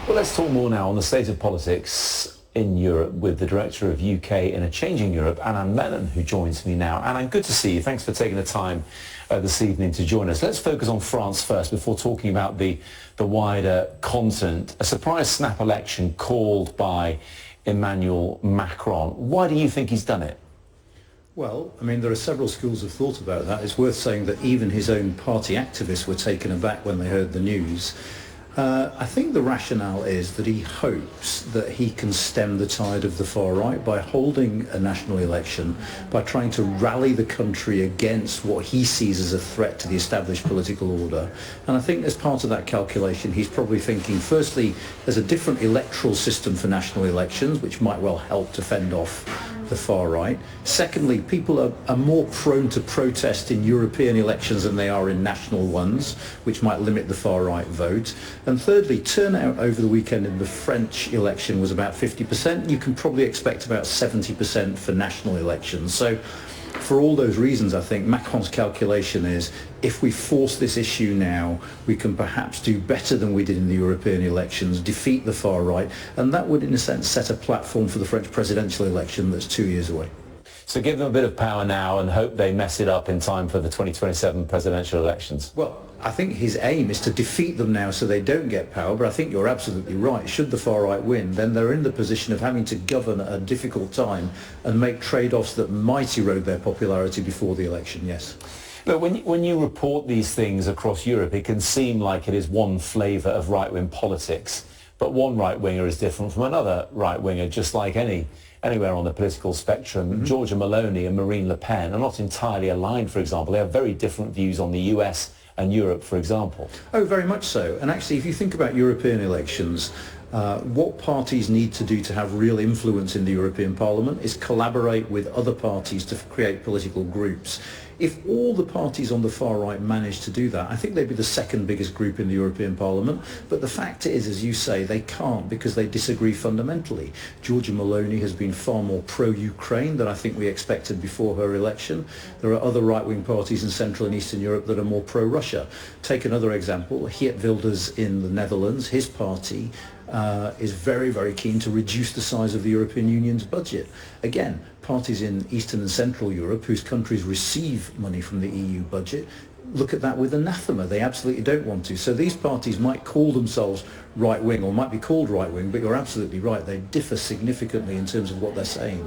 Well, let's talk more now on the state of politics in Europe with the Director of UK in a Changing Europe, Anand Menon, who joins me now. Anand, good to see you. Thanks for taking the time this evening to join us. Let's focus on France first before talking about the wider continent. A surprise snap election called by Emmanuel Macron. Why do you think he's done it? Well, I mean, there are several schools of thought about that. It's worth saying that even his own party activists were taken aback when they heard the news. I think the rationale is that he hopes that he can stem the tide of the far right by holding a national election, by trying to rally the country against what he sees as a threat to the established political order. And I think as part of that calculation, he's probably thinking, firstly, there's a different electoral system for national elections, which might well help to fend off the far right. Secondly, people are more prone to protest in European elections than they are in national ones, which might limit the far right vote. And thirdly, turnout over the weekend in the French election was about 50%. You can probably expect about 70% for national elections. So for all those reasons, I think Macron's calculation is if we force this issue now, we can perhaps do better than we did in the European elections, defeat the far right, and that would, in a sense, set a platform for the French presidential election that's 2 years away. So give them a bit of power now and hope they mess it up in time for the 2027 presidential elections. Well, I think his aim is to defeat them now so they don't get power, but I think you're absolutely right. Should the far right win, then they're in the position of having to govern at a difficult time and make trade-offs that might erode their popularity before the election, yes. Look, when you report these things across Europe, it can seem like it is one flavour of right-wing politics, but one right-winger is different from another right-winger, just like anywhere on the political spectrum. Mm-hmm. Giorgia Meloni and Marine Le Pen are not entirely aligned, for example. They have very different views on the US and Europe, for example. Oh, very much so. And actually, if you think about European elections, what parties need to do to have real influence in the European Parliament is collaborate with other parties to create political groups. If all the parties on the far right manage to do that, I think they'd be the second biggest group in the European Parliament. But the fact is, as you say, they can't because they disagree fundamentally. Giorgia Meloni has been far more pro-Ukraine than I think we expected before her election. There are other right-wing parties in Central and Eastern Europe that are more pro-Russia. Take another example, Geert Wilders in the Netherlands. His party is very, very keen to reduce the size of the European Union's budget. Again, parties in Eastern and Central Europe whose countries receive money from the EU budget look at that with anathema. They absolutely don't want to. So these parties might call themselves right-wing or might be called right-wing, but you're absolutely right. They differ significantly in terms of what they're saying.